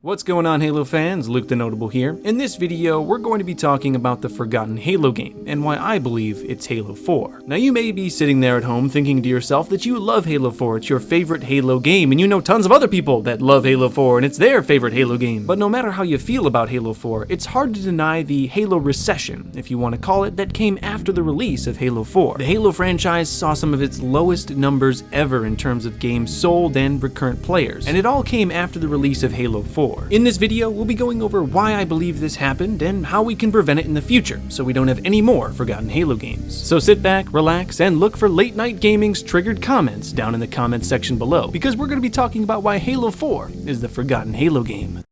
What's going on, Halo fans? LukeTheNotable here. In this video, we're going to be talking about the forgotten Halo game, and why I believe it's Halo 4. Now, you may be sitting there at home thinking to yourself that you love Halo 4, it's your favorite Halo game, and you know tons of other people that love Halo 4, and it's their favorite Halo game. But no matter how you feel about Halo 4, it's hard to deny the Halo recession, if you want to call it, that came after the release of Halo 4. The Halo franchise saw some of its lowest numbers ever in terms of games sold and recurrent players, and it all came after the release of Halo 4. In this video, we'll be going over why I believe this happened and how we can prevent it in the future, so we don't have any more forgotten Halo games. So sit back, relax, and look for Late Night Gaming's triggered comments down in the comments section below, because we're going to be talking about why Halo 4 is the forgotten Halo game.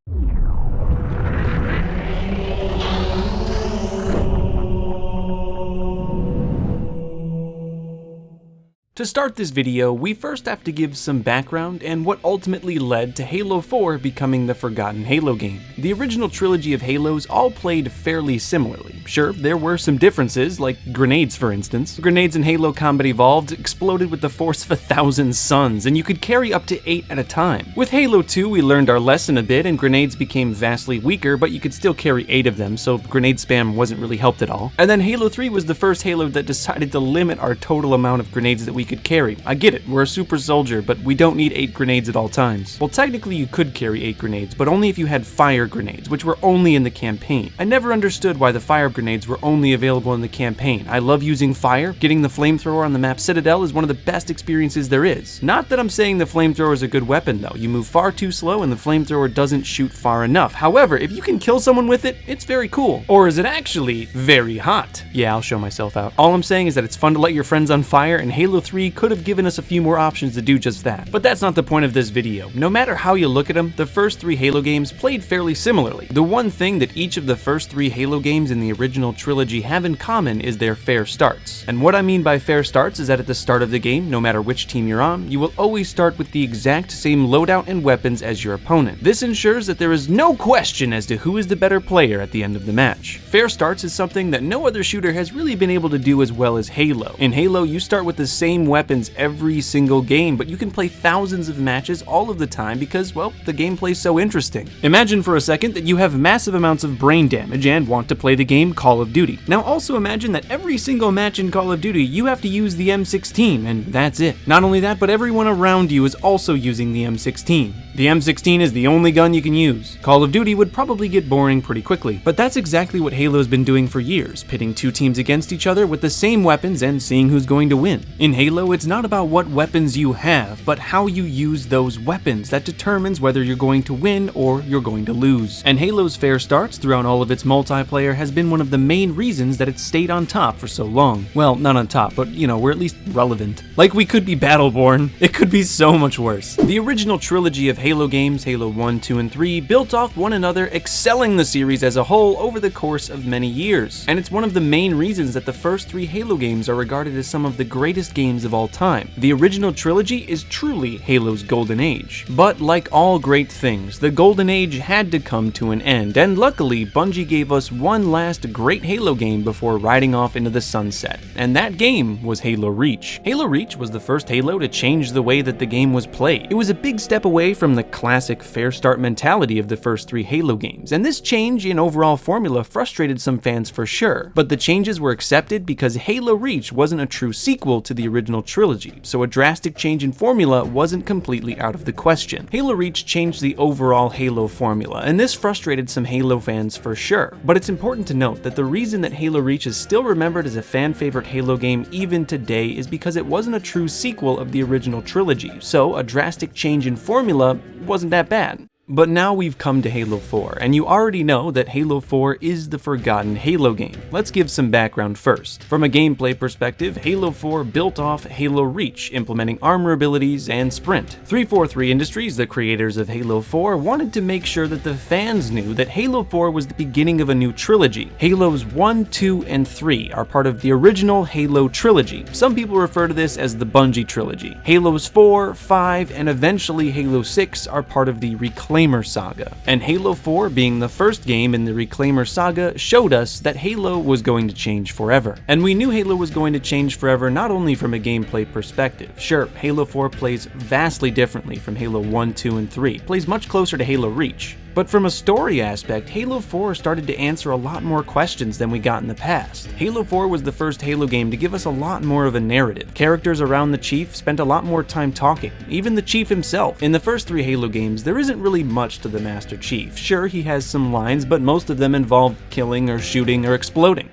To start this video, we first have to give some background and what ultimately led to Halo 4 becoming the forgotten Halo game. The original trilogy of Halos all played fairly similarly. Sure, there were some differences, like grenades for instance. Grenades in Halo Combat Evolved exploded with the force of 1,000 suns, and you could carry up to 8 at a time. With Halo 2, we learned our lesson a bit, and grenades became vastly weaker, but you could still carry 8 of them, so grenade spam wasn't really helped at all. And then Halo 3 was the first Halo that decided to limit our total amount of grenades that we could carry. I get it, we're a super soldier, but we don't need 8 grenades at all times. Well, technically you could carry 8 grenades, but only if you had fire grenades, which were only in the campaign. I never understood why the fire grenades were only available in the campaign. I love using fire. Getting the flamethrower on the map Citadel is one of the best experiences there is. Not that I'm saying the flamethrower is a good weapon though. You move far too slow and the flamethrower doesn't shoot far enough. However, if you can kill someone with it, it's very cool. Or is it actually very hot? Yeah, I'll show myself out. All I'm saying is that it's fun to light your friends on fire, and Halo 3 could have given us a few more options to do just that. But that's not the point of this video. No matter how you look at them, the first 3 Halo games played fairly similarly. The one thing that each of the first 3 Halo games in the original trilogy have in common is their fair starts. And what I mean by fair starts is that at the start of the game, no matter which team you're on, you will always start with the exact same loadout and weapons as your opponent. This ensures that there is no question as to who is the better player at the end of the match. Fair starts is something that no other shooter has really been able to do as well as Halo. In Halo, you start with the same weapons every single game, but you can play thousands of matches all of the time because, well, the gameplay's so interesting. Imagine for a second that you have massive amounts of brain damage and want to play the game Call of Duty. Now also imagine that every single match in Call of Duty you have to use the M16, and that's it. Not only that, but everyone around you is also using the M16. The M16 is the only gun you can use. Call of Duty would probably get boring pretty quickly, but that's exactly what Halo's been doing for years, pitting 2 teams against each other with the same weapons and seeing who's going to win. In Halo, it's not about what weapons you have, but how you use those weapons that determines whether you're going to win or you're going to lose. And Halo's fair starts throughout all of its multiplayer has been one of the main reasons that it's stayed on top for so long. Well, not on top, but you know, we're at least relevant. Like we could be Battleborn, it could be so much worse. The original trilogy of Halo games, Halo 1, 2, and 3, built off one another, excelling the series as a whole over the course of many years. And it's one of the main reasons that the first 3 Halo games are regarded as some of the greatest games of all time. The original trilogy is truly Halo's golden age. But like all great things, the golden age had to come to an end, and luckily Bungie gave us one last great Halo game before riding off into the sunset. And that game was Halo Reach. Halo Reach was the first Halo to change the way that the game was played. It was a big step away from the classic fair start mentality of the first 3 Halo games, and this change in overall formula frustrated some fans for sure. But the changes were accepted because Halo Reach wasn't a true sequel to the original trilogy, so a drastic change in formula wasn't completely out of the question. Halo Reach changed the overall Halo formula, and this frustrated some Halo fans for sure. But it's important to note that the reason that Halo Reach is still remembered as a fan-favorite Halo game even today is because it wasn't a true sequel of the original trilogy, so a drastic change in formula wasn't that bad. But now we've come to Halo 4, and you already know that Halo 4 is the forgotten Halo game. Let's give some background first. From a gameplay perspective, Halo 4 built off Halo Reach, implementing armor abilities and sprint. 343 Industries, the creators of Halo 4, wanted to make sure that the fans knew that Halo 4 was the beginning of a new trilogy. Halos 1, 2, and 3 are part of the original Halo trilogy. Some people refer to this as the Bungie trilogy. Halos 4, 5, and eventually Halo 6 are part of the Reclaimer saga. And Halo 4, being the first game in the Reclaimer saga, showed us that Halo was going to change forever. And we knew Halo was going to change forever not only from a gameplay perspective. Sure, Halo 4 plays vastly differently from Halo 1, 2, and 3. It plays much closer to Halo Reach. But from a story aspect, Halo 4 started to answer a lot more questions than we got in the past. Halo 4 was the first Halo game to give us a lot more of a narrative. Characters around the Chief spent a lot more time talking, even the Chief himself. In the first 3 Halo games, there isn't really much to the Master Chief. Sure, he has some lines, but most of them involve killing or shooting or exploding.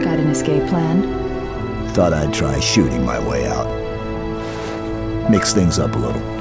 Got an escape plan? Thought I'd try shooting my way out. Mix things up a little.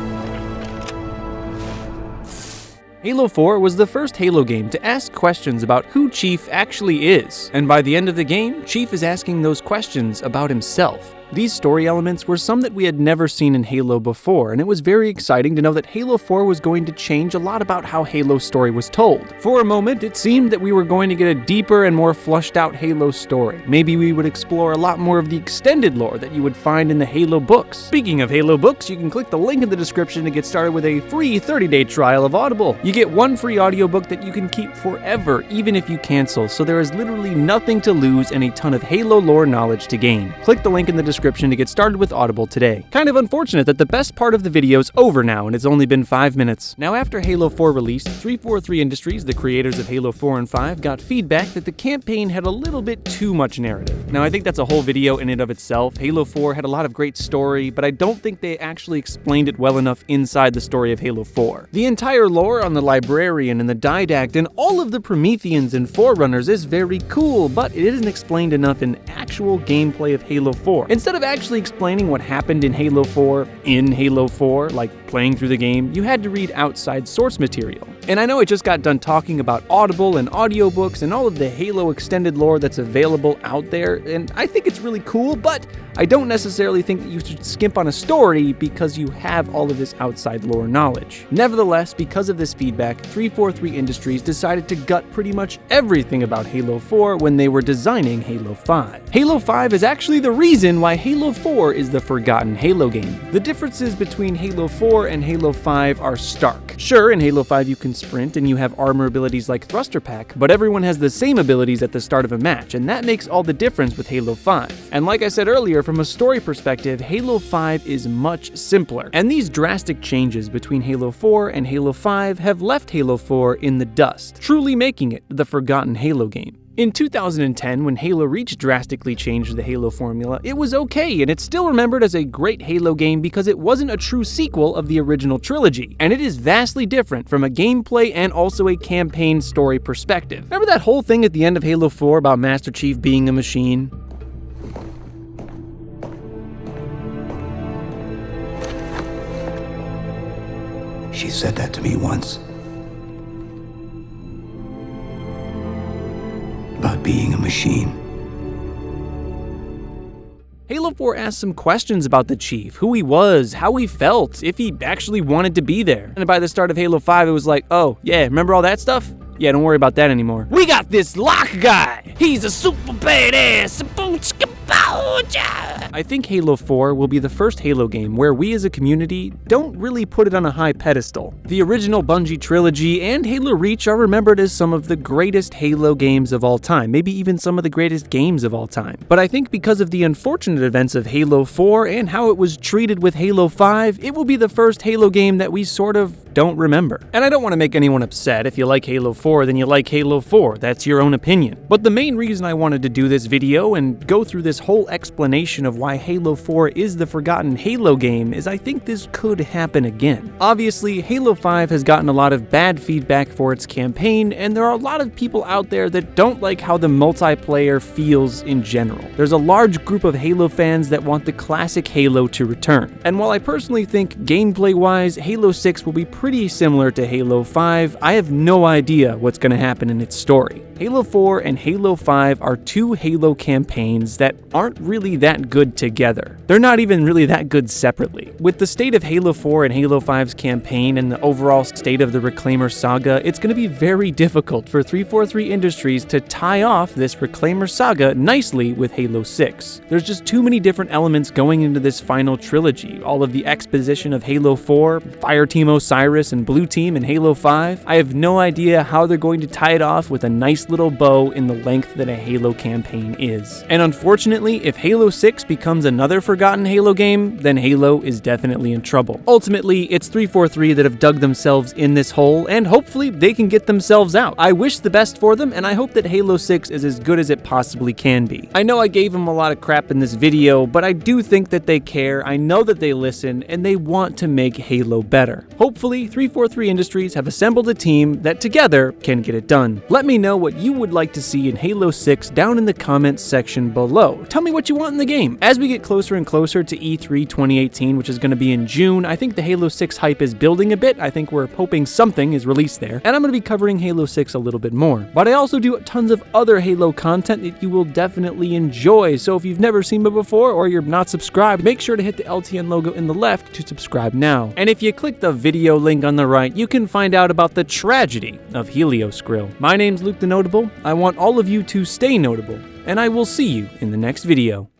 Halo 4 was the first Halo game to ask questions about who Chief actually is, and by the end of the game, Chief is asking those questions about himself. These story elements were some that we had never seen in Halo before, and it was very exciting to know that Halo 4 was going to change a lot about how Halo's story was told. For a moment, it seemed that we were going to get a deeper and more fleshed out Halo story. Maybe we would explore a lot more of the extended lore that you would find in the Halo books. Speaking of Halo books, you can click the link in the description to get started with a free 30-day trial of Audible. You get one free audiobook that you can keep forever, even if you cancel, so there is literally nothing to lose and a ton of Halo lore knowledge to gain. Click the link in the description to get started with Audible today. Kind of unfortunate that the best part of the video is over now and it's only been 5 minutes. Now after Halo 4 released, 343 Industries, the creators of Halo 4 and 5, got feedback that the campaign had a little bit too much narrative. Now I think that's a whole video in and of itself. Halo 4 had a lot of great story, but I don't think they actually explained it well enough inside the story of Halo 4. The entire lore on the Librarian and the Didact and all of the Prometheans and Forerunners is very cool, but it isn't explained enough in actual gameplay of Halo 4. Instead of actually explaining what happened in Halo 4, like playing through the game, you had to read outside source material. And I know I just got done talking about Audible and audiobooks and all of the Halo extended lore that's available out there, and I think it's really cool, but I don't necessarily think that you should skimp on a story because you have all of this outside lore knowledge. Nevertheless, because of this feedback, 343 Industries decided to gut pretty much everything about Halo 4 when they were designing Halo 5. Halo 5 is actually the reason why Halo 4 is the forgotten Halo game. The differences between Halo 4 and Halo 5 are stark. Sure, in Halo 5 you can sprint and you have armor abilities like Thruster Pack, but everyone has the same abilities at the start of a match, and that makes all the difference with Halo 5. And like I said earlier, from a story perspective, Halo 5 is much simpler. And these drastic changes between Halo 4 and Halo 5 have left Halo 4 in the dust, truly making it the forgotten Halo game. In 2010, when Halo Reach drastically changed the Halo formula, it was okay, and it's still remembered as a great Halo game because it wasn't a true sequel of the original trilogy, and it is vastly different from a gameplay and also a campaign story perspective. Remember that whole thing at the end of Halo 4 about Master Chief being a machine? She said that to me once. About being a machine. Halo 4 asked some questions about the Chief, who he was, how he felt, if he actually wanted to be there. And by the start of Halo 5, it was like, oh, yeah, remember all that stuff? Yeah, don't worry about that anymore. We got this Locke guy! He's a super badass! I think Halo 4 will be the first Halo game where we as a community don't really put it on a high pedestal. The original Bungie trilogy and Halo Reach are remembered as some of the greatest Halo games of all time, maybe even some of the greatest games of all time. But I think because of the unfortunate events of Halo 4 and how it was treated with Halo 5, it will be the first Halo game that we sort of don't remember. And I don't want to make anyone upset. If you like Halo 4, then you like Halo 4. That's your own opinion. But the main reason I wanted to do this video and go through this whole explanation of why Halo 4 is the forgotten Halo game is I think this could happen again. Obviously, Halo 5 has gotten a lot of bad feedback for its campaign, and there are a lot of people out there that don't like how the multiplayer feels in general. There's a large group of Halo fans that want the classic Halo to return. And while I personally think gameplay-wise, Halo 6 will be pretty similar to Halo 5, I have no idea what's going to happen in its story. Halo 4 and Halo 5 are two Halo campaigns that aren't really that good together. They're not even really that good separately. With the state of Halo 4 and Halo 5's campaign and the overall state of the Reclaimer saga, it's going to be very difficult for 343 Industries to tie off this Reclaimer saga nicely with Halo 6. There's just too many different elements going into this final trilogy. All of the exposition of Halo 4, Fireteam Osiris and Blue Team in Halo 5. I have no idea how they're going to tie it off with a nice little bow in the length that a Halo campaign is. And unfortunately, if Halo 6 becomes another forgotten Halo game, then Halo is definitely in trouble. Ultimately, it's 343 that have dug themselves in this hole, and hopefully they can get themselves out. I wish the best for them, and I hope that Halo 6 is as good as it possibly can be. I know I gave them a lot of crap in this video, but I do think that they care, I know that they listen, and they want to make Halo better. Hopefully, 343 Industries have assembled a team that together can get it done. Let me know what you would like to see in Halo 6 down in the comments section below. Tell me what you want in the game. As we get closer and closer to E3 2018, which is going to be in June, I think the Halo 6 hype is building a bit. I think we're hoping something is released there, and I'm going to be covering Halo 6 a little bit more. But I also do tons of other Halo content that you will definitely enjoy, so if you've never seen me before or you're not subscribed, make sure to hit the LTN logo in the left to subscribe now. And if you click the video link on the right, you can find out about the tragedy of Helios Grill. My name's Luke the Notable. I want all of you to stay notable, and I will see you in the next video.